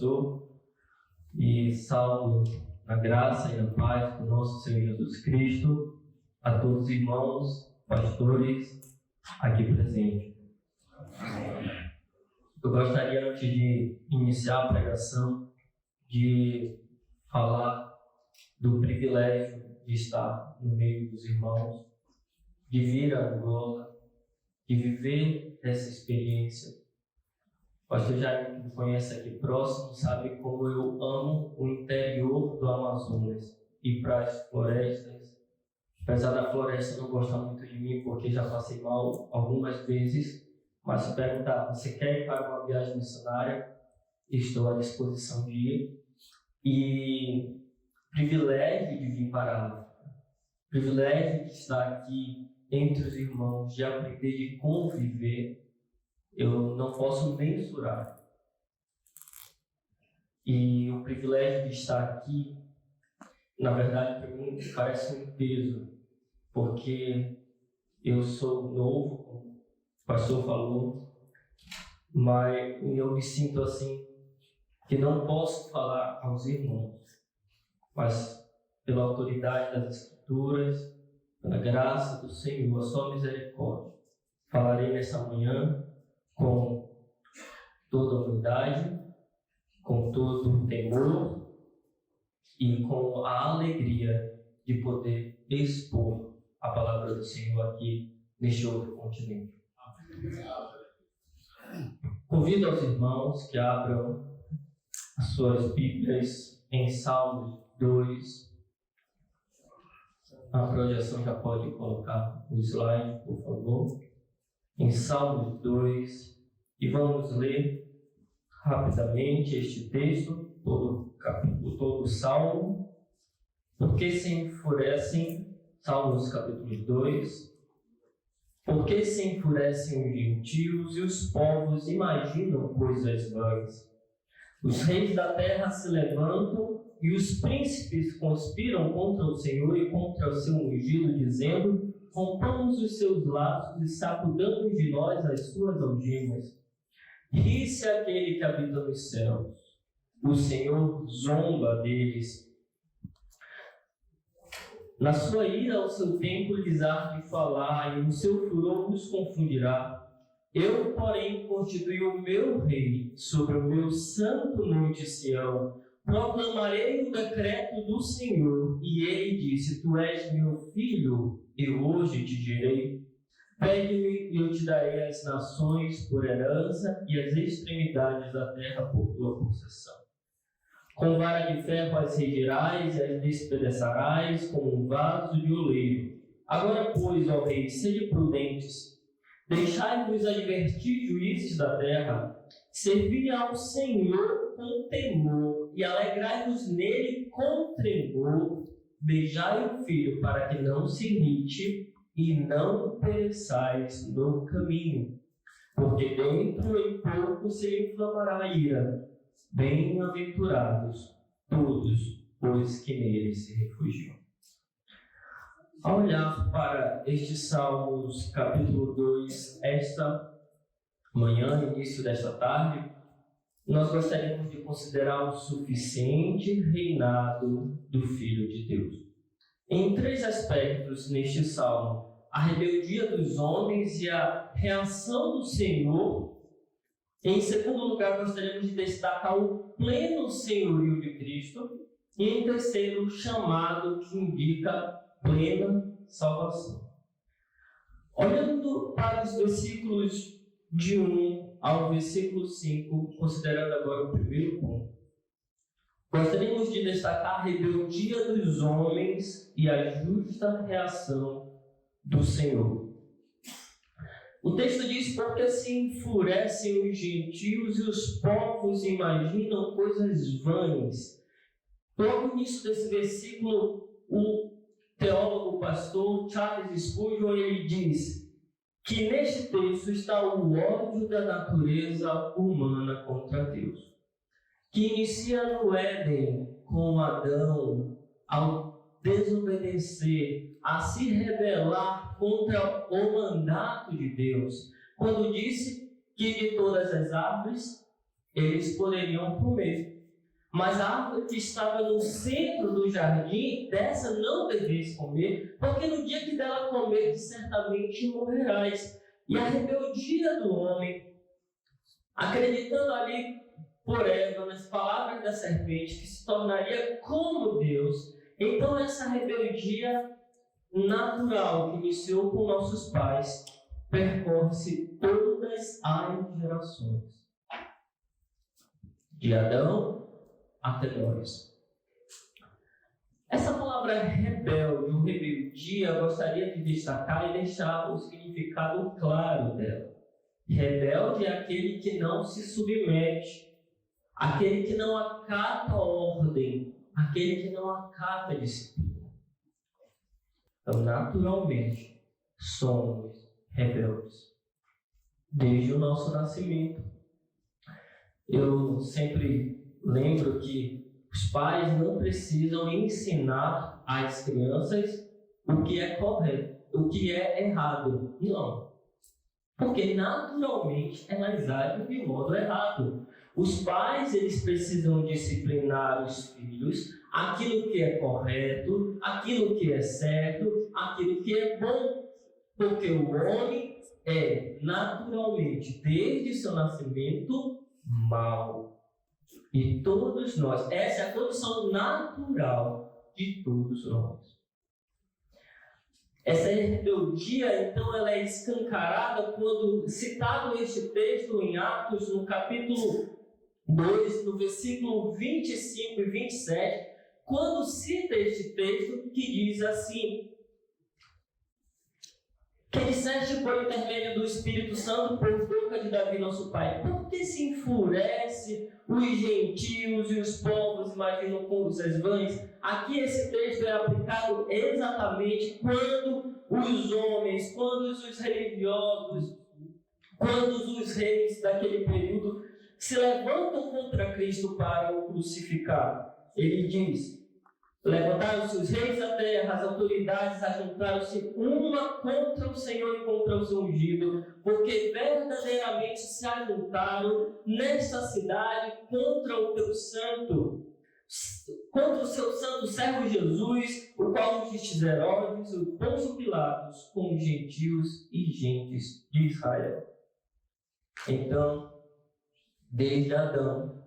pastor, e salvo a graça e a paz do nosso Senhor Jesus Cristo a todos os irmãos, pastores aqui presentes. Eu gostaria, antes de iniciar a pregação, de falar do privilégio de estar no meio dos irmãos, de vir a Angola, de viver essa experiência. O pastor Jair, que me conhece aqui próximo, sabe como eu amo o interior do Amazonas, ir para as florestas. Apesar da floresta não gostar muito de mim, porque já passei mal algumas vezes, mas se perguntar, você quer ir para uma viagem missionária? Estou à disposição de ir. E privilégio de vir para a África, privilégio de estar aqui entre os irmãos, de aprender, de conviver, eu não posso mensurar. E o privilégio de estar aqui, na verdade, para mim, parece um peso, porque eu sou novo, como o pastor falou, mas eu me sinto assim, que não posso falar aos irmãos, mas pela autoridade das Escrituras, pela graça do Senhor, a sua misericórdia, falarei nessa manhã com toda a humildade, com todo o temor e com a alegria de poder expor a palavra do Senhor aqui neste outro continente. Convido aos irmãos que abram as suas Bíblias em Salmos 2. A projeção já pode colocar o slide, por favor. Em Salmos 2, e vamos ler rapidamente este texto, todo o capítulo, todo o Salmo. Porque se enfurecem, Salmos capítulo 2, porque se enfurecem os gentios e os povos imaginam coisas vãs. Os reis da terra se levantam e os príncipes conspiram contra o Senhor e contra o seu ungido, dizendo: rompamos os seus laços e sacudamos de nós as suas algemas. Ri-se aquele que habita nos céus. O Senhor zomba deles. Na sua ira, ao seu tempo, lhes há de falar, e no seu furor os confundirá. Eu, porém, constituí o meu rei sobre o meu santo monte Sião. Proclamarei o decreto do Senhor. E ele disse: tu és meu filho, eu hoje te gerei. Pede-me e eu te darei as nações por herança e as extremidades da terra por tua possessão. Com vara de ferro as regerás e as despedaçarás como um vaso de oleiro. Agora, pois, ó rei, sede prudentes, deixai-vos advertir juízes da terra, servi ao Senhor com temor e alegrai-vos nele com tremor. Beijai o filho para que não se irrite e não pereçais no caminho, porque dentro em pouco se inflamará a ira. Bem-aventurados todos os que nele se refugiam. Ao olhar para este Salmos capítulo 2, esta manhã, início desta tarde, nós gostaríamos de considerar o suficiente reinado do Filho de Deus. Em três aspectos neste Salmo: a rebeldia dos homens e a reação do Senhor. Em segundo lugar, gostaríamos de destacar o pleno senhorio de Cristo. E em terceiro, o chamado que indica plena salvação. Olhando para os versículos de 1 ao versículo 5, considerando agora o primeiro ponto, gostaríamos de destacar a rebeldia dos homens e a justa reação do Senhor. O texto diz: porque se enfurecem os gentios e os povos imaginam coisas vãs. Logo no início desse versículo, o teólogo, pastor Charles Spurgeon, ele diz que neste texto está o ódio da natureza humana contra Deus, que inicia no Éden com Adão, ao desobedecer, a se rebelar contra o mandato de Deus, quando disse que de todas as árvores eles poderiam comer. Mas a árvore que estava no centro do jardim, dessa não deveis comer, porque no dia que dela comer, certamente morrerás. E a rebeldia do homem, acreditando ali por Eva, nas palavras da serpente, que se tornaria como Deus. Então essa rebeldia natural que iniciou com nossos pais, percorre-se todas as gerações. De Adão até nós. Essa palavra rebelde ou rebeldia, eu gostaria de destacar e deixar o significado claro dela. Rebelde é aquele que não se submete, aquele que não acata a ordem, aquele que não acata a disciplina. Então, naturalmente, somos rebeldes desde o nosso nascimento. Eu sempre lembro que os pais não precisam ensinar às crianças o que é correto, o que é errado. Não. Porque naturalmente elas agem de modo errado. Os pais, eles precisam disciplinar os filhos, aquilo que é correto, aquilo que é certo, aquilo que é bom. Porque o homem é naturalmente, desde seu nascimento, mau. E todos nós, essa é a condição natural de todos nós. Essa rebeldia, então, ela é escancarada quando, citado este texto em Atos, no capítulo 2, no versículo 25 e 27, quando cita este texto que diz assim: que disseste por intermédio do Espírito Santo por boca de Davi nosso pai, por que se enfurece os gentios e os povos imaginam coisas vãs? Aqui esse texto é aplicado exatamente quando os homens, quando os religiosos, quando os reis daquele período se levantam contra Cristo para o crucificar. Ele diz: levantaram-se os reis da terra, as autoridades ajuntaram-se uma contra o Senhor e contra o seu ungido, porque verdadeiramente se ajuntaram nesta cidade contra o teu santo, contra o seu santo servo Jesus, o qual os Herodes, o Pôncio Pilatos, com os gentios e gentes de Israel. Então, desde Adão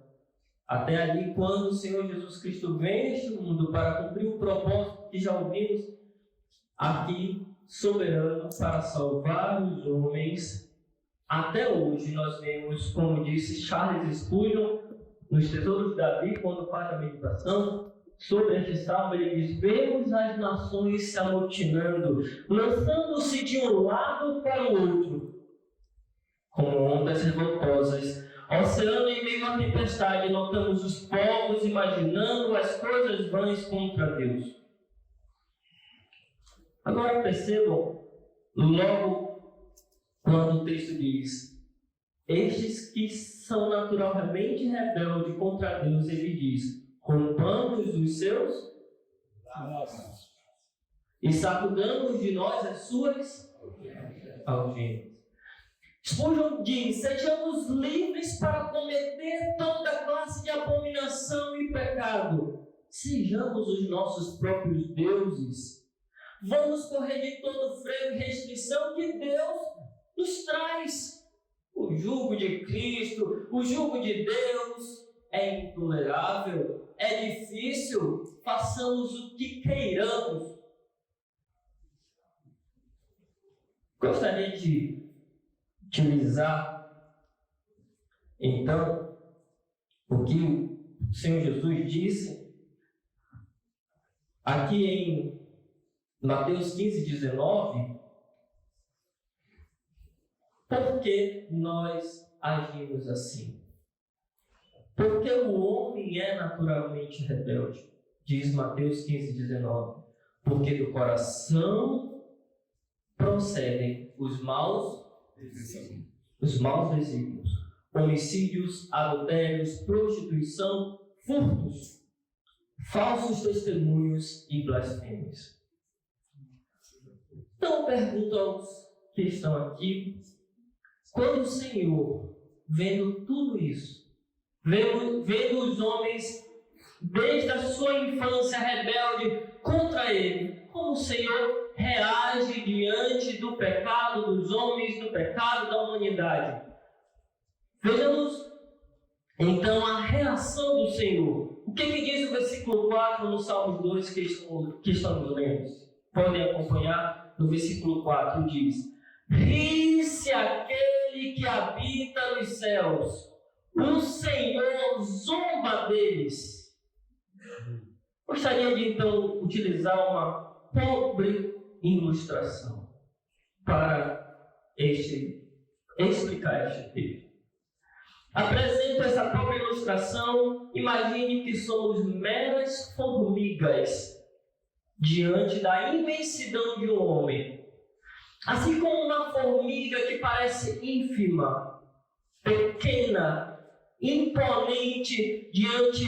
até ali, quando o Senhor Jesus Cristo vem a este mundo para cumprir o propósito que já ouvimos aqui, soberano, para salvar os homens, até hoje nós vemos, como disse Charles Spurgeon, nos Tesouros de Davi, quando faz a meditação sobre este salmo, ele diz: vemos as nações se amotinando, lançando-se de um lado para o outro, como ondas revoltosas. Oceano em meio à tempestade, notamos os povos imaginando as coisas vãs contra Deus. Agora percebam, logo quando o texto diz: estes que são naturalmente rebeldes contra Deus, ele diz: rompamos os seus e sacudamos de nós as suas algemas. Spurgeon diz: sejamos livres para cometer toda classe de abominação e pecado. Sejamos os nossos próprios deuses. Vamos correr de todo freio e restrição que Deus nos traz. O jugo de Cristo, o jugo de Deus é intolerável, é difícil. Façamos o que queiramos. Gostaria de utilizar, então, o que o Senhor Jesus disse aqui em Mateus 15:19, por que nós agimos assim? Porque o homem é naturalmente rebelde, diz Mateus 15:19, porque do coração procedem os maus desígnios, homicídios, adultérios, prostituição, furtos, falsos testemunhos e blasfêmias. Então, pergunto aos que estão aqui: quando o Senhor, vendo tudo isso, vendo os homens, desde a sua infância, rebelde contra ele. Como o Senhor reage diante do pecado dos homens, do pecado da humanidade. Vejamos, então, a reação do Senhor. O que diz o versículo 4 no Salmos 2 que estamos lendo? Podem acompanhar no versículo 4, diz: ri-se aquele que habita nos céus, o Senhor zomba deles. Gostaria de então utilizar uma pobre ilustração para explicar este texto. Apresento essa pobre ilustração. Imagine que somos meras formigas diante da imensidão de um homem. Assim como uma formiga que parece ínfima, pequena, imponente diante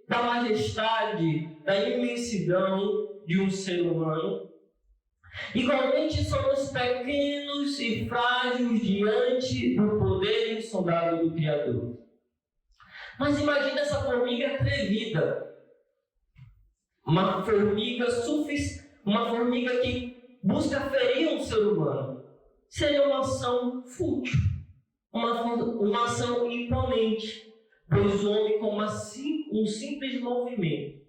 da majestade, da imensidão de um ser humano. Igualmente somos pequenos e frágeis diante do poder insondável do Criador. Mas imagine essa formiga atrevida. Uma formiga que busca ferir um ser humano. Seria uma ação fútil, uma ação imponente, pois o homem, com um simples movimento,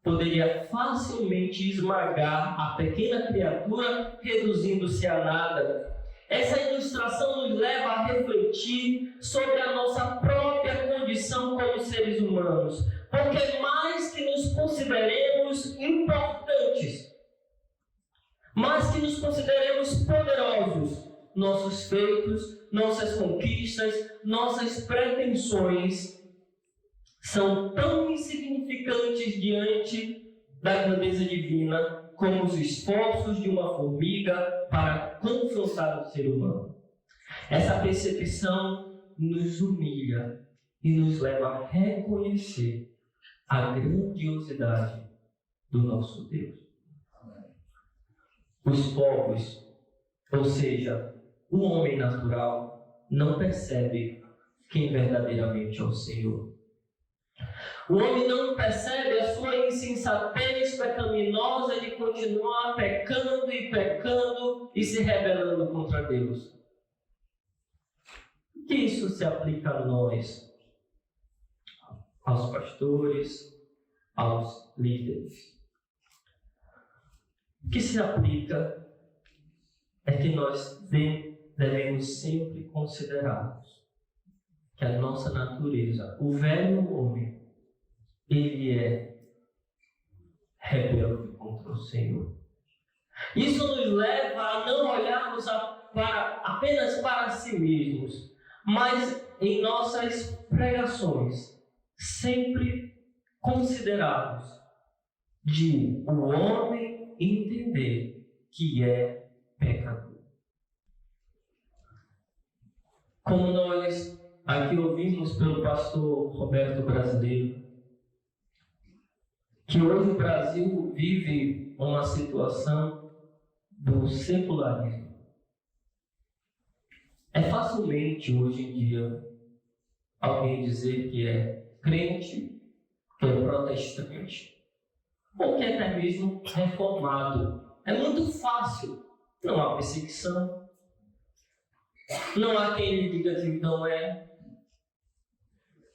poderia facilmente esmagar a pequena criatura, reduzindo-se a nada. Essa ilustração nos leva a refletir sobre a nossa própria condição como seres humanos, porque mais que nos consideremos importantes, mais que nos consideremos poderosos, nossos feitos, nossas conquistas, nossas pretensões são tão insignificantes diante da grandeza divina como os esforços de uma formiga para confrontar o ser humano. Essa percepção nos humilha e nos leva a reconhecer a grandiosidade do nosso Deus. Os povos, ou seja, o homem natural, não percebe quem verdadeiramente é o Senhor. O homem não percebe a sua insensatez pecaminosa de continuar pecando e se rebelando contra Deus. Que isso se aplica a nós, aos pastores, aos líderes. O que se aplica é que nós devemos sempre considerarmos que a nossa natureza, o velho homem, ele é rebelde contra o Senhor. Isso nos leva a não olharmos apenas para si mesmos, mas em nossas pregações, sempre considerarmos de o homem entender que é pecador. Como nós aqui ouvimos pelo pastor Roberto Brasileiro, que hoje o Brasil vive uma situação do secularismo. É facilmente hoje em dia alguém dizer que é crente, que é protestante, ou que é até mesmo reformado. É muito fácil. Não há perseguição. Não há quem lhe diga que não é.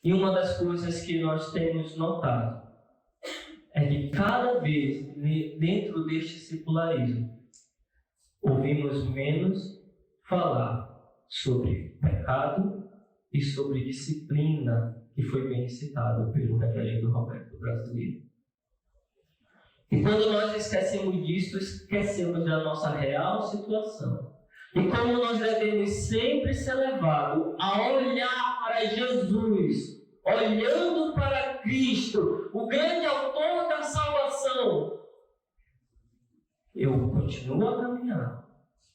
E uma das coisas que nós temos notado é que cada vez dentro deste secularismo ouvimos menos falar sobre pecado e sobre disciplina, que foi bem citado pelo reverendo Roberto Brasileiro. E quando nós esquecemos disso, esquecemos da nossa real situação. E como nós devemos sempre ser levados a olhar para Jesus, olhando para Cristo, o grande autor da salvação, eu continuo a caminhar,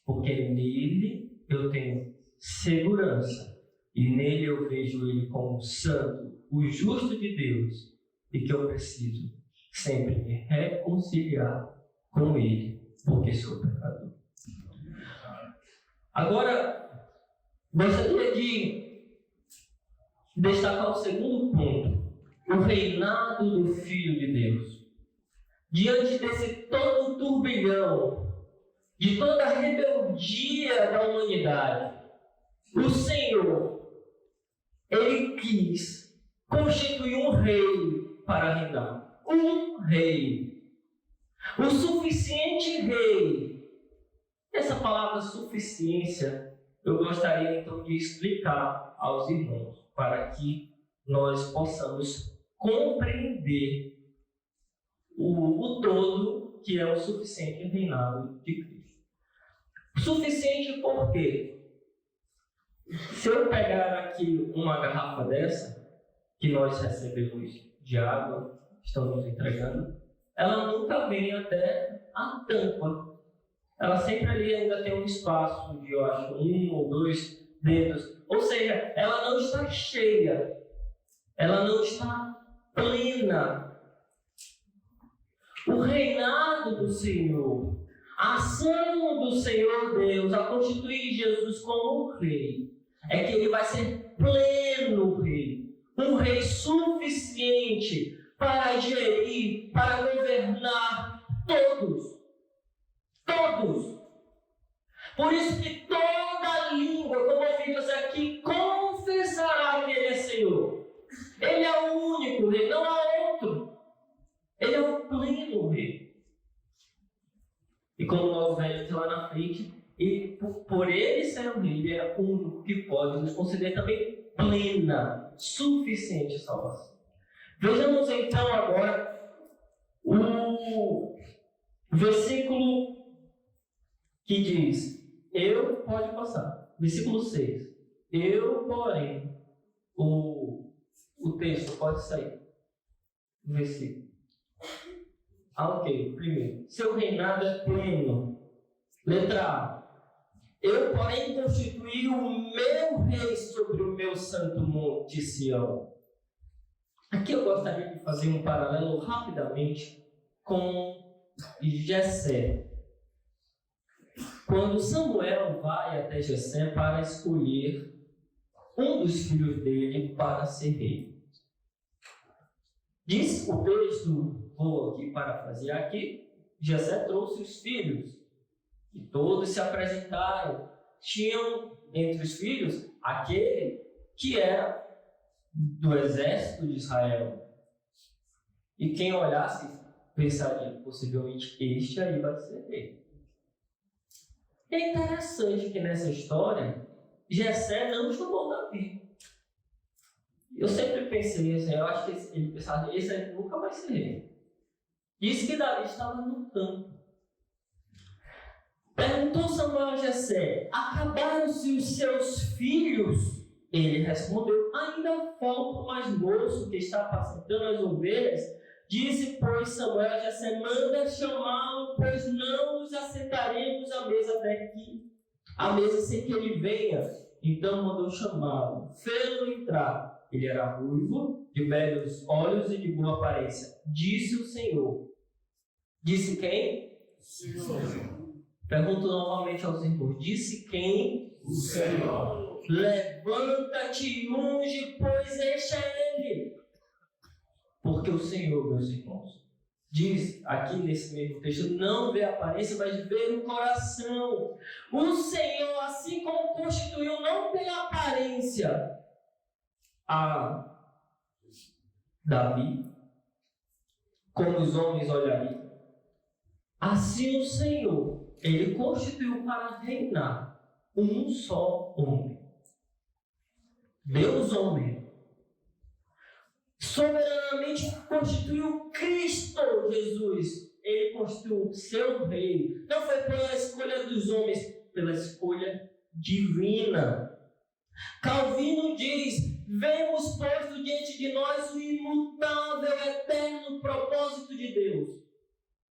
porque nele eu tenho segurança, e nele eu vejo ele como santo, o justo de Deus, e que eu preciso sempre me reconciliar com ele, porque sou pecador. Agora, gostaria de destacar o segundo ponto, o reinado do Filho de Deus. Diante desse todo turbilhão, de toda a rebeldia da humanidade, o Senhor, Ele quis constituir um rei para reinar. Um rei. O suficiente rei. Essa palavra suficiência, eu gostaria então de explicar aos irmãos, para que nós possamos compreender o todo que é o suficiente reinado de Cristo. Suficiente por quê? Se eu pegar aqui uma garrafa dessa, que nós recebemos de água, estamos entregando, ela nunca vem até a tampa. Ela sempre ali ainda tem um espaço de, eu acho, 1 ou 2 dedos. Ou seja, ela não está cheia. Ela não está plena. O reinado do Senhor, a ação do Senhor Deus a constituir Jesus como rei, é que ele vai ser pleno rei. Um rei suficiente para gerir, para governar todos. Todos. Por isso que toda língua, como ouvimos aqui, confessará que ele é Senhor. Ele é o único rei, não há outro. Ele é o pleno rei. E como nós vemos lá na frente, e por ele ser o rei, ele é o único que pode nos conceder também plena, suficiente salvação. Vejamos então agora o versículo que diz, pode passar, versículo 6, porém, o texto pode sair, o versículo. Ok, primeiro, seu reinado é pleno. Letra A, eu porém constituí o meu rei sobre o meu santo monte Sião. Aqui eu gostaria de fazer um paralelo rapidamente com Jessé. Quando Samuel vai até Jessé para escolher um dos filhos dele para ser rei. Diz o texto, vou aqui parafrasear aqui, Jessé trouxe os filhos e todos se apresentaram. Tinham entre os filhos aquele que era do exército de Israel. E quem olhasse pensaria, possivelmente este aí vai ser rei. É interessante que nessa história, Jessé não chamou Davi. Eu sempre pensei assim, eu acho que ele pensava, esse aí nunca vai ser rei. Disse que Davi estava no campo. Perguntou Samuel a Jessé, acabaram-se os seus filhos? Ele respondeu, ainda falta o mais moço que está apacentando as ovelhas. Disse, pois, Samuel a Jessé, manda chamá-lo, pois não nos assentaremos à mesa até que a mesa sem que ele venha. Então mandou chamá-lo, fê-lo entrar. Ele era ruivo, de belos olhos e de boa aparência. Disse o Senhor. Disse quem? Senhor. Pergunto novamente aos irmãos. Disse quem? O Senhor. Levanta-te e unge, pois este é ele. Porque o Senhor, meus irmãos, diz aqui nesse mesmo texto, não vê a aparência, mas vê o coração. O Senhor, assim como constituiu, não pela aparência, a Davi, como os homens olhariam, assim o Senhor, ele constituiu para reinar um só homem. Deus homem. Soberanamente constituiu Cristo Jesus. Ele constituiu seu rei. Não foi pela escolha dos homens, pela escolha divina. Calvino diz, vemos posto diante de nós o imutável, eterno propósito de Deus,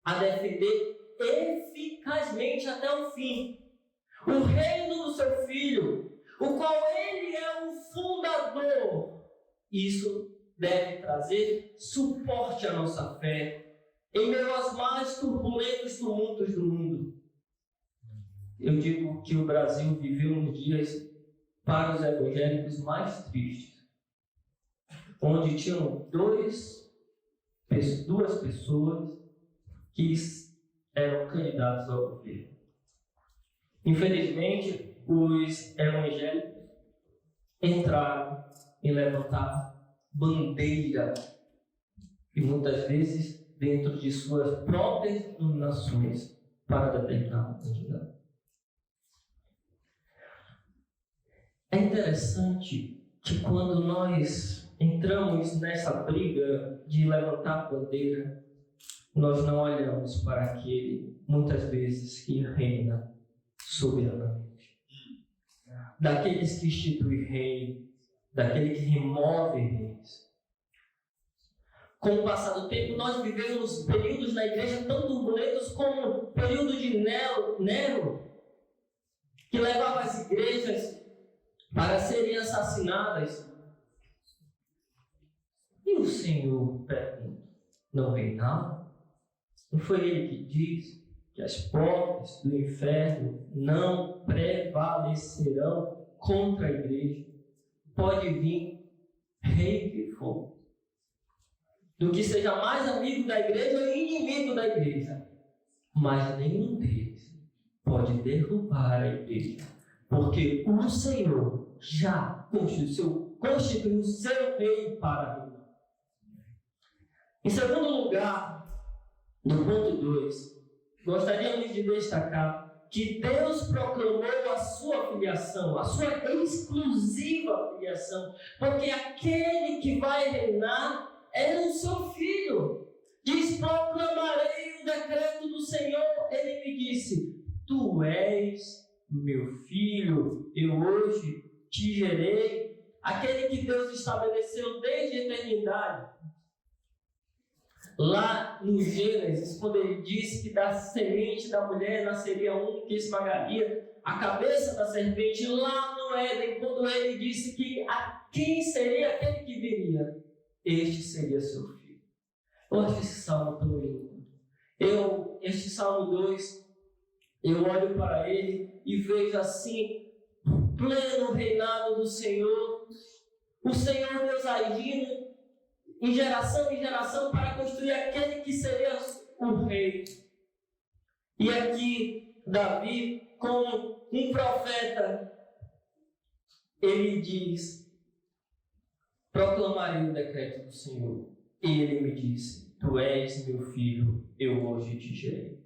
a defender eficazmente até o fim o reino do seu Filho, o qual ele é o fundador. Isso deve trazer suporte à nossa fé em meio aos mais turbulentos tumultos do mundo. Eu digo que o Brasil viveu uns dias para os evangélicos mais tristes. onde tinham duas pessoas que eram candidatos ao governo. Infelizmente, os evangélicos entraram em levantar bandeira, e muitas vezes dentro de suas próprias denominações, para determinar um candidato. É interessante que quando nós entramos nessa briga de levantar bandeira, nós não olhamos para aquele, muitas vezes, que reina soberanamente. Daqueles que institui rei, daquele que remove reis. Com o passar do tempo, nós vivemos períodos na igreja tão turbulentos como o período de Nero, que levava as igrejas para serem assassinadas. E o Senhor pergunta: não reinava? Não foi Ele que diz que as portas do inferno não prevalecerão contra a igreja? Pode vir rei que for, do que seja mais amigo da igreja ou inimigo da igreja, mas nenhum deles pode derrubar a igreja, porque o Senhor já constituiu o seu rei para reinar. Em segundo lugar, no ponto 2, gostaríamos de destacar que Deus proclamou a sua filiação, a sua exclusiva filiação, porque aquele que vai reinar é o seu filho. Diz: proclamarei o decreto do Senhor. Ele me disse: tu és meu filho, eu hoje te gerei. Aquele que Deus estabeleceu desde a eternidade. Lá no Gênesis, quando ele disse que da semente da mulher nasceria um que esmagaria a cabeça da serpente, lá no Éden, quando ele disse que quem seria aquele que viria, este seria seu filho. Eu acho esse salmo tão lindo. Este salmo 2, eu olho para ele e vejo assim, pleno reinado do Senhor, o Senhor Deus agindo em geração para construir aquele que seria o rei. E aqui, Davi, como um profeta, ele diz: proclamarei o decreto do Senhor. E ele me disse: tu és meu filho, eu hoje te gerei.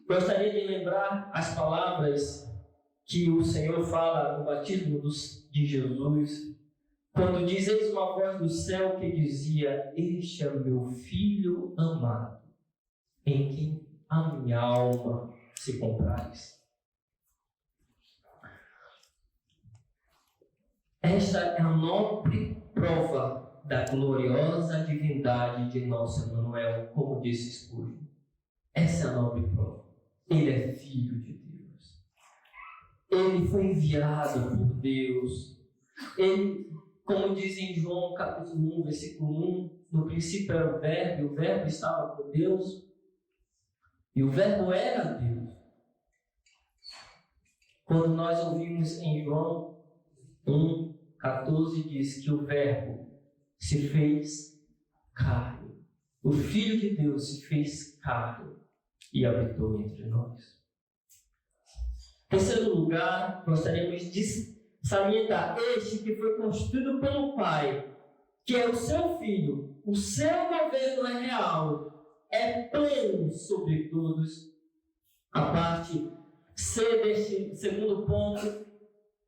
Gostaria de lembrar as palavras que o Senhor fala no batismo de Jesus, quando diz: eis uma voz do céu que dizia: este é o meu filho amado, em quem a minha alma se compraz. Esta é a nobre prova da gloriosa divindade de nosso Emanuel, como disse Spurgeon. Essa é a nobre prova. Ele é filho de Deus. Ele foi enviado por Deus. Ele, como diz em João capítulo 1, versículo 1, no princípio era o Verbo, e o Verbo estava com Deus, e o Verbo era Deus. Quando nós ouvimos em João 1,14, diz que o Verbo se fez carne. O Filho de Deus se fez carne e habitou entre nós. Em terceiro lugar, gostaríamos de salientar este que foi construído pelo Pai, que é o seu Filho. O seu governo é real, é pleno sobre todos. A parte C deste segundo ponto,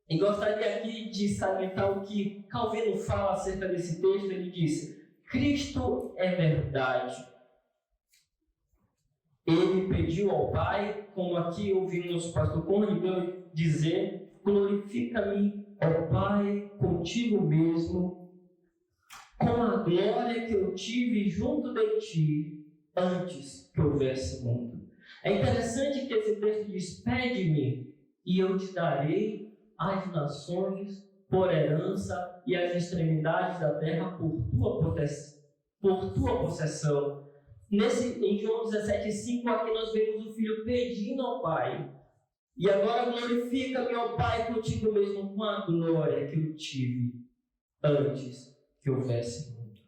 e gostaria aqui de salientar o que Calvino fala acerca desse texto. Ele disse: Cristo é verdade. Ele pediu ao Pai, como aqui ouvimos o pastor Conde dizer: glorifica-me, ó Pai, contigo mesmo, com a glória que eu tive junto de ti, antes que houvesse mundo. É interessante que esse texto diz: pede-me, e eu te darei as nações por herança e as extremidades da terra por tua possessão. Em João 17,5, aqui nós vemos o filho pedindo ao Pai: e agora glorifica-me, ó Pai, contigo mesmo, com a glória que eu tive antes que houvesse mundo.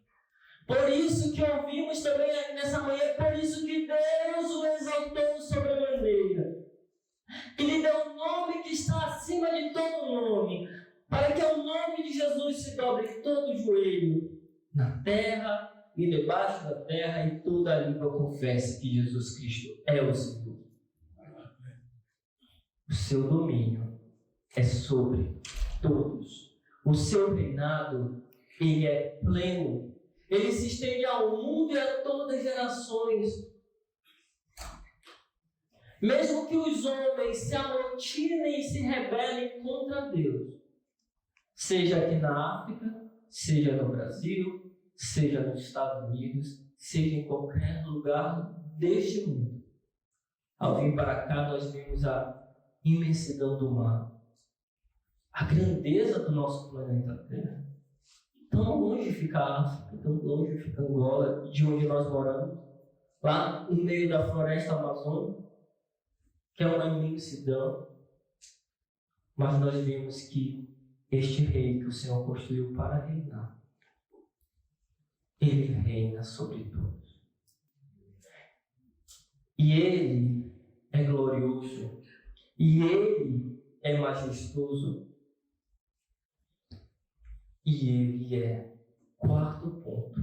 Por isso que ouvimos também nessa manhã, por isso que Deus o exaltou sobremaneira. Que lhe deu um nome que está acima de todo nome, para que ao nome de Jesus se dobre todo o joelho, na terra e debaixo da terra, e toda a língua confesse que Jesus Cristo é o Senhor. O seu domínio é sobre todos. O seu reinado, ele é pleno. Ele se estende ao mundo e a todas as gerações. Mesmo que os homens se amotinem e se rebelem contra Deus, seja aqui na África, seja no Brasil, seja nos Estados Unidos, seja em qualquer lugar deste mundo. Ao vir para cá, nós vimos a imensidão do mar, a grandeza do nosso planeta Terra. Tão longe fica a África, tão longe fica Angola, de onde nós moramos, lá no meio da floresta amazônica, que é uma imensidão. Mas nós vimos que este rei que o Senhor construiu para reinar, ele reina sobre todos. E ele é glorioso. E ele é majestoso. E ele é, quarto ponto,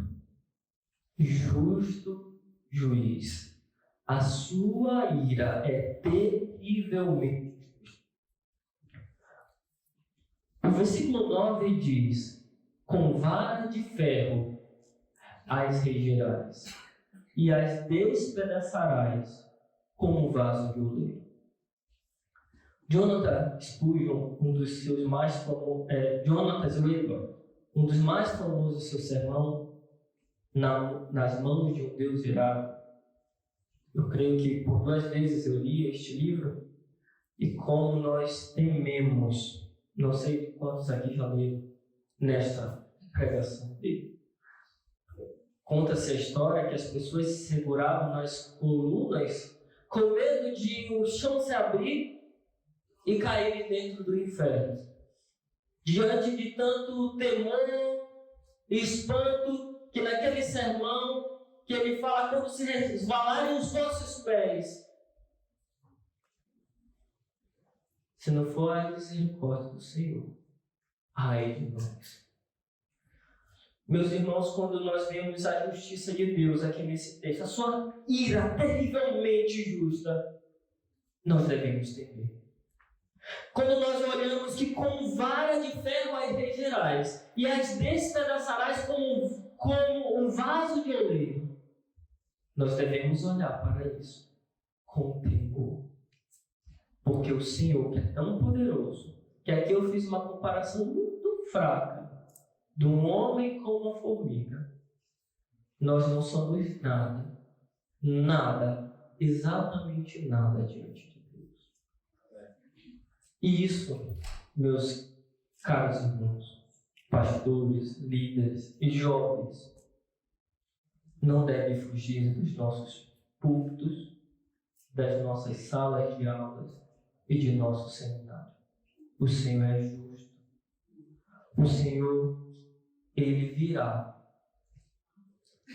justo juiz. A sua ira é terrivelmente justa. O versículo 9 diz: com vara de ferro as regerás, e as despedaçarás como vaso de oleiro. Jonathan Spurgeon, um dos seus mais famosos, um dos mais famosos do seu sermão, nas mãos de um Deus irado. Eu creio que por 2 vezes eu li este livro, e como nós tememos, não sei quantos aqui já leram nesta pregação dele. Conta-se a história que as pessoas se seguravam nas colunas com medo de o chão se abrir e caírem dentro do inferno. Diante de tanto temor e espanto, que naquele sermão que ele fala, quando se resvalarem os vossos pés, se não for a misericórdia do Senhor, ai de nós. Meus irmãos, quando nós vemos a justiça de Deus aqui nesse texto, a sua ira terrivelmente justa, nós devemos temer. Quando nós olhamos que com vara de ferro as regerás e as despedaçarás como um vaso de oleiro, nós devemos olhar para isso com temor. Porque o Senhor, que é tão poderoso, que aqui eu fiz uma comparação muito fraca de um homem com uma formiga. Nós não somos nada, exatamente nada diante de Deus. E isso, meus caros irmãos, pastores, líderes e jovens, não deve fugir dos nossos púlpitos, das nossas salas de aulas e de nosso seminário. O Senhor é justo. O Senhor, Ele virá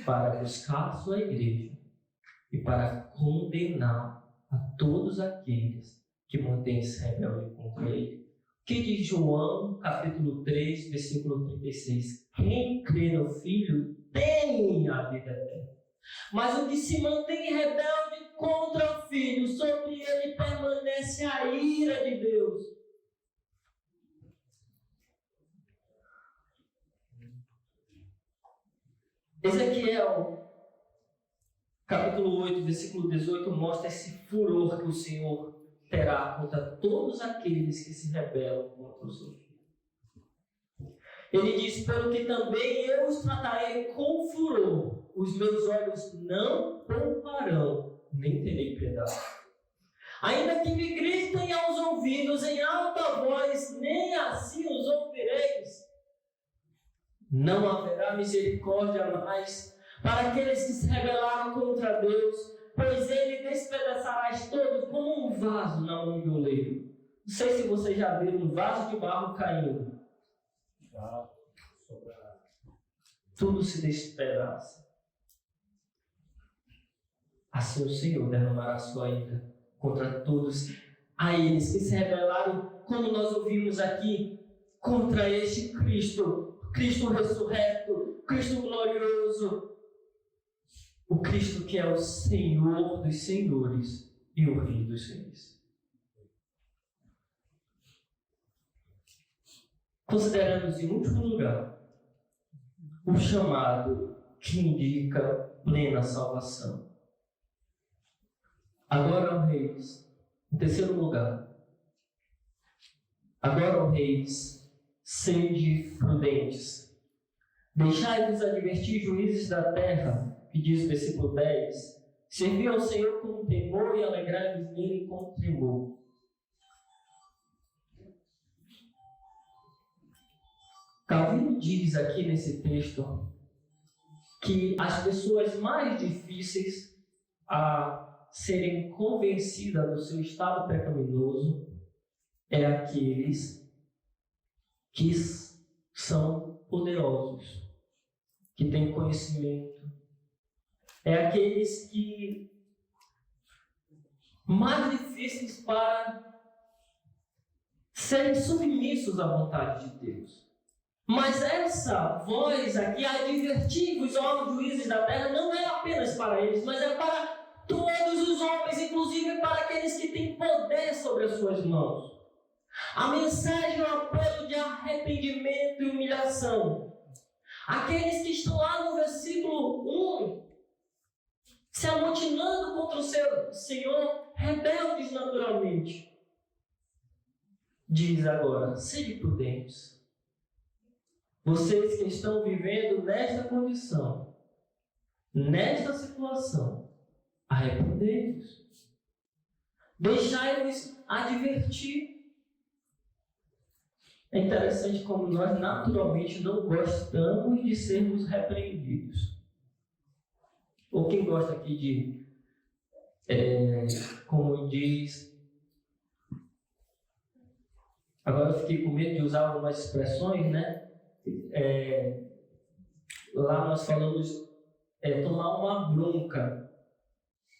para buscar a sua igreja e para condenar a todos aqueles que mantêm-se rebeldes contra Ele. O que diz João, capítulo 3, versículo 36? Quem crê no Filho tem a vida eterna. Mas o que se mantém rebelde contra o Filho, sobre ele permanece a ira de Deus. Ezequiel, capítulo 8, versículo 18, mostra esse furor que o Senhor terá contra todos aqueles que se rebelam contra o seu Filho. Ele diz: pelo que também eu os tratarei com furor, os meus olhos não pouparão, nem terei piedade. Ainda que me gritem aos ouvidos em alta voz, nem assim os ouvireis. Não haverá misericórdia mais para aqueles que se rebelaram contra Deus, pois ele despedaçarás todos como um vaso na mão do oleiro. Não sei se vocês já viram um vaso de barro caindo. tudo se despedaça. Assim o Senhor derramará sua ira contra todos eles que se rebelaram, como nós ouvimos aqui, contra este Cristo, Cristo ressurreto, Cristo glorioso, o Cristo que é o Senhor dos senhores e o Rei dos reis. Consideramos em último lugar o chamado que indica plena salvação. Agora, ó reis, em terceiro lugar, agora, ó reis, sede prudentes. Deixai-vos advertir, juízes da terra, que diz o versículo 10, servi ao Senhor com temor e alegrai-vos nele com tremor. Calvino diz aqui nesse texto que as pessoas mais difíceis a serem convencidas do seu estado pecaminoso é aqueles que são poderosos, que têm conhecimento, é aqueles que mais difíceis para serem submissos à vontade de Deus. Mas essa voz aqui, advertir-vos, ó juízes da terra, não é apenas para eles, mas é para todos os homens, inclusive para aqueles que têm poder sobre as suas mãos. A mensagem é um apelo de arrependimento e humilhação. Aqueles que estão lá no versículo 1, se amotinando contra o seu Senhor, rebeldes naturalmente. Diz agora, sede prudentes. Vocês que estão vivendo nesta condição, nesta situação, arrependei-vos. Deixai-vos advertir. É interessante como nós naturalmente não gostamos de sermos repreendidos. Ou quem gosta aqui de, como diz, agora eu fiquei com medo de usar algumas expressões, né? Lá nós falamos tomar uma bronca,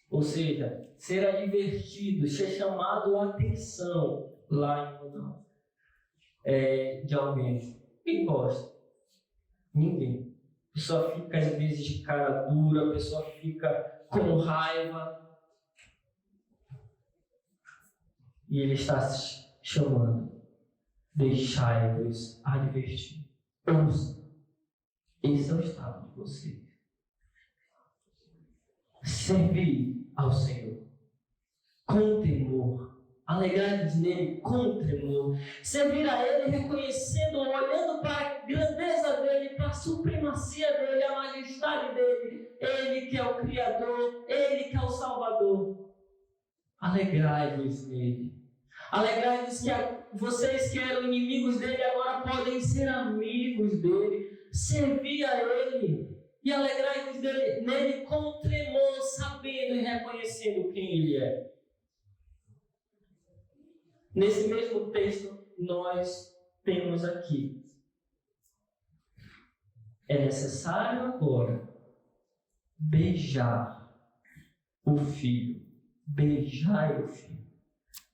ou seja, ser advertido, ser chamado a atenção lá de alguém. Quem gosta? Ninguém. A pessoa fica às vezes de cara dura, a pessoa fica com raiva e ele está se chamando. Deixai-vos advertir. Ouça, esse é o estado de vocês. Servi ao Senhor com temor, alegrai-vos nele com tremor, servir a Ele reconhecendo, olhando para a grandeza dEle, para a supremacia dEle, a majestade dEle, Ele que é o Criador, Ele que é o Salvador. Alegrai-vos nele. Alegrai-vos que vocês que eram inimigos dele agora podem ser amigos dele. Servir a ele e alegrai-vos nele com tremor, sabendo e reconhecendo quem ele é. Nesse mesmo texto, nós temos aqui: é necessário agora beijar o filho. Beijai o filho.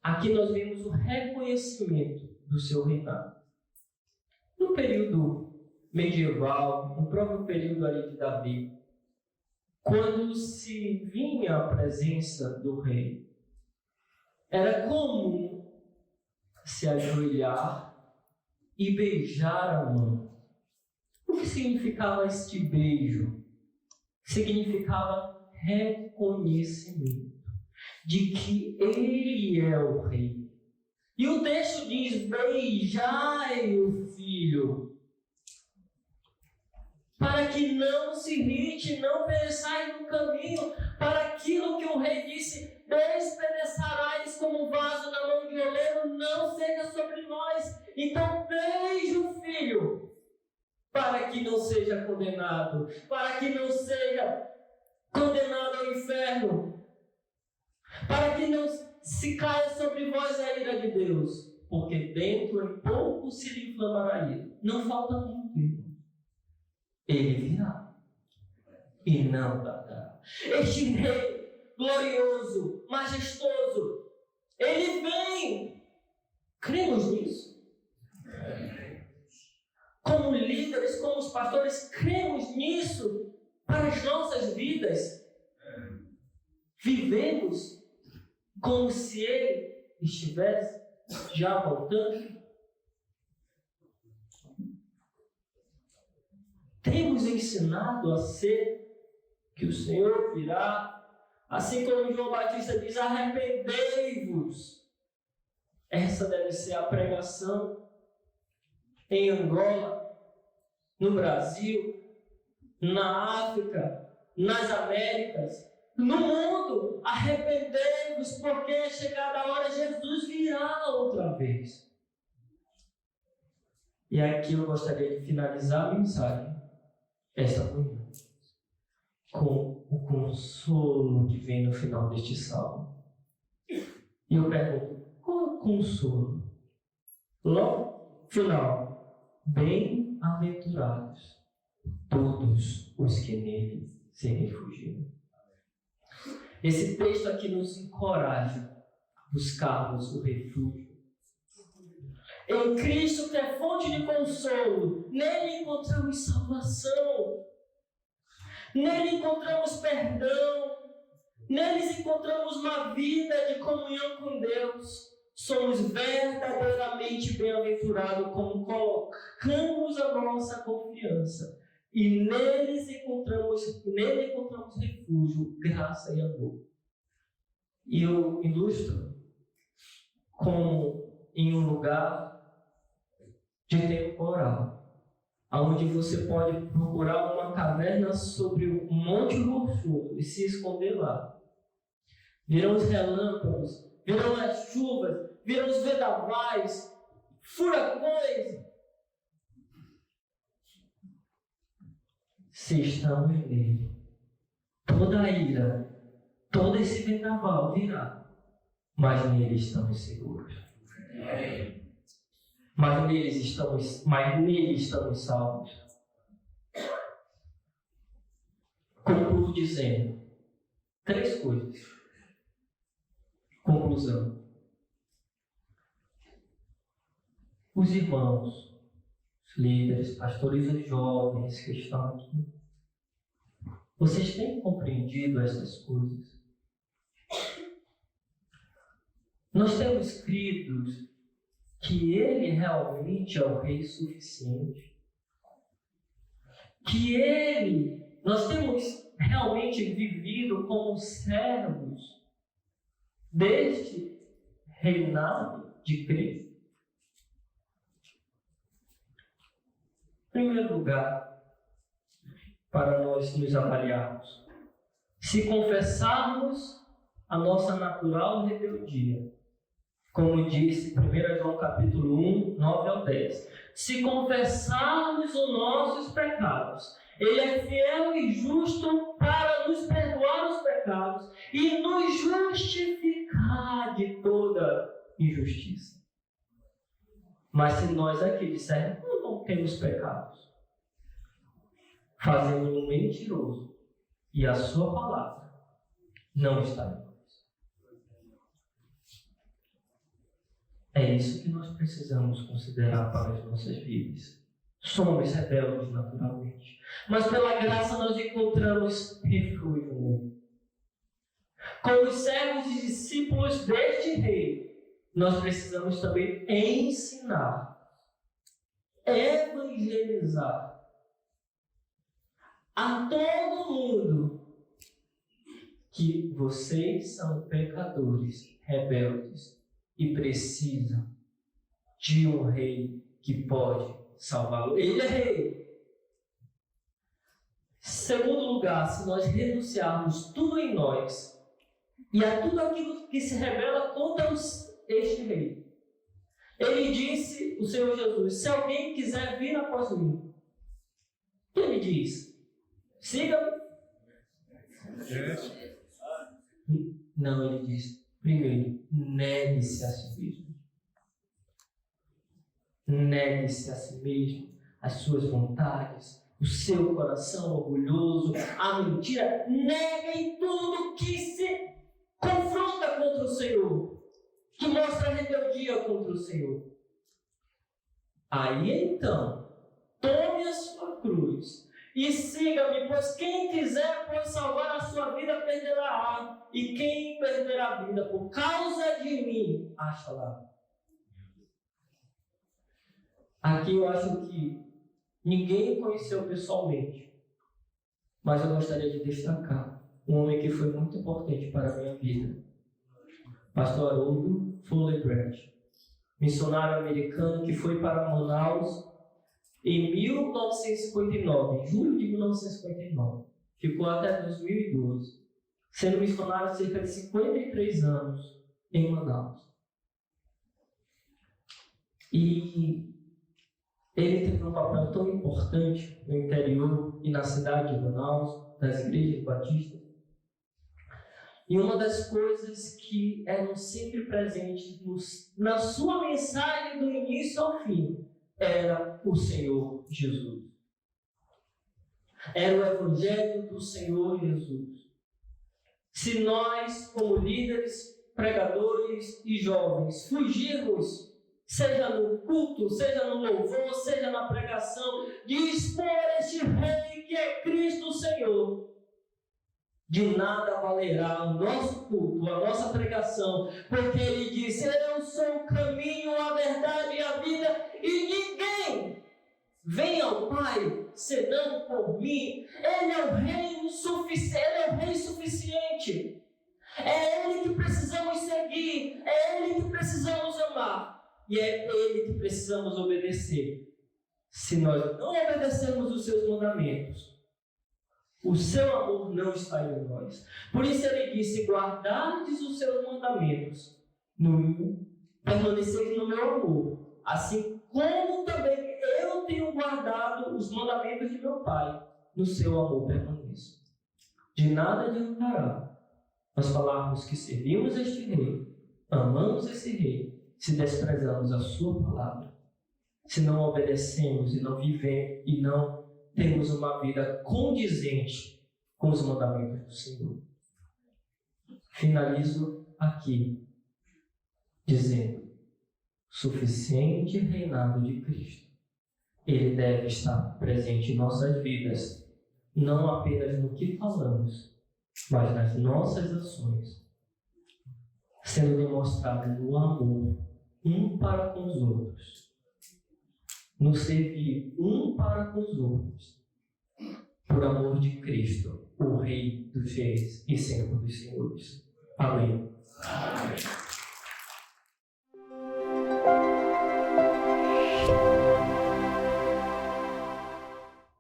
Aqui nós vemos o reconhecimento do seu reinado. No período medieval, no próprio período ali de Davi, quando se vinha a presença do rei, era comum se ajoelhar e beijar a mão. O que significava este beijo? Significava reconhecimento de que ele é o rei. E o texto diz: beijai o filho, para que não se irrite, não pereçais no caminho, para aquilo que o rei disse: despedaçarais como um vaso na mão de oleiro, não seja sobre nós. Então beije o filho, para que não seja condenado, para que não seja condenado ao inferno, para que não se caia sobre vós a ira de Deus, porque dentro em pouco se lhe inflamará a ira. Não falta muito, irmão. ele virá e não tardará. Este rei glorioso, majestoso, ele vem. Cremos nisso? Como líderes, como os pastores, cremos nisso para as nossas vidas. Vivemos como se ele estivesse já voltando. Temos ensinado a ser que o Senhor virá, assim como João Batista diz, arrependei-vos. Essa deve ser a pregação em Angola, no Brasil, na África, nas Américas, no mundo. Arrependei-vos, porque é chegada a hora, Jesus virá outra vez. E aqui eu gostaria de finalizar a mensagem esta manhã com o consolo que vem no final deste salmo. E eu pergunto, qual é o consolo? Logo, final, bem-aventurados todos os que nele se refugiam. Esse texto aqui nos encoraja a buscarmos o refúgio em Cristo, que é fonte de consolo. Nele encontramos salvação, nele encontramos perdão, nele encontramos uma vida de comunhão com Deus. Somos verdadeiramente bem-aventurados como colocamos a nossa confiança. E nele encontramos refúgio, graça e amor. E eu ilustro como em um lugar de temporal, onde você pode procurar uma caverna sobre um monte rochoso e se esconder lá. Virão os relâmpagos, virão as chuvas, virão os vendavais, furacões. Se estamos nele, toda a ira, todo esse vendaval virá, mas nele estamos seguros. Mas nele estamos salvos. Concluo dizendo 3 coisas. Conclusão. Os irmãos, os líderes, pastores e jovens que estão aqui, vocês têm compreendido essas coisas? Nós temos crido que Ele realmente é o Rei suficiente. Nós temos realmente vivido como servos deste reinado de Cristo. Em primeiro lugar, para nós nos avaliarmos, se confessarmos a nossa natural rebeldia, como disse 1 João capítulo 1, 9 ao 10. Se confessarmos os nossos pecados, Ele é fiel e justo para nos perdoar os pecados e nos justificar de toda injustiça. Mas se nós aqui dissermos, não temos pecados, fazemos-no mentiroso e a sua palavra não está em nós. É isso que nós precisamos considerar para as nossas vidas. Somos rebeldes naturalmente, mas pela graça nós encontramos refúgio nele. Como servos e discípulos deste Rei, nós precisamos também ensinar, evangelizar a todo mundo que vocês são pecadores, rebeldes, e precisa de um Rei que pode salvá-lo. Ele é Rei. Segundo lugar, se nós renunciarmos tudo em nós e a tudo aquilo que se revela contra este Rei, Ele disse, o Senhor Jesus, se alguém quiser vir após mim, o que Ele diz? Siga-me. Não, Ele diz, primeiro, negue-se a si mesmo. Negue-se a si mesmo, as suas vontades, o seu coração orgulhoso, a mentira, neguem tudo que se confronta contra o Senhor, que mostra rebeldia contra o Senhor. Aí então, tome a sua cruz e siga-me, pois quem quiser salvar a sua vida perderá, e quem perder a vida por causa de mim, acha-la. Aqui eu acho que ninguém conheceu pessoalmente, mas eu gostaria de destacar um homem que foi muito importante para a minha vida. Pastor Haroldo Fuller Brandt, missionário americano que foi para Manaus em 1959, em julho de 1959. Ficou até 2012, sendo missionário cerca de 53 anos em Manaus. E ele teve um papel tão importante no interior e na cidade de Manaus, das igrejas batistas. E uma das coisas que eram sempre presentes na sua mensagem do início ao fim era o Senhor Jesus. Era o Evangelho do Senhor Jesus. Se nós, como líderes, pregadores e jovens, fugirmos, seja no culto, seja no louvor, seja na pregação, de expor este Rei que é Cristo Senhor, de nada valerá o nosso culto, a nossa pregação, porque Ele disse: eu sou o caminho, a verdade e a vida, e ninguém vem ao Pai senão por mim. Ele é o Rei suficiente, Ele é o Rei suficiente. É Ele que precisamos seguir, é Ele que precisamos amar, e é Ele que precisamos obedecer. Se nós não obedecermos os seus mandamentos, o seu amor não está em nós. Por isso ele disse: guardardes os seus mandamentos, permaneceis no meu amor, assim como também eu tenho guardado os mandamentos de meu Pai, no seu amor permaneço. De nada adiantará nós falarmos que servimos este Rei, amamos esse Rei, se desprezamos a sua palavra, se não obedecemos e não vivemos e não temos uma vida condizente com os mandamentos do Senhor. Finalizo aqui dizendo: suficiente reinado de Cristo. Ele deve estar presente em nossas vidas, não apenas no que falamos, mas nas nossas ações, sendo demonstrado no amor um para com os outros, no servir um para com os outros, por amor de Cristo, o Rei dos Reis e Senhor dos Senhores. Amém. Amém.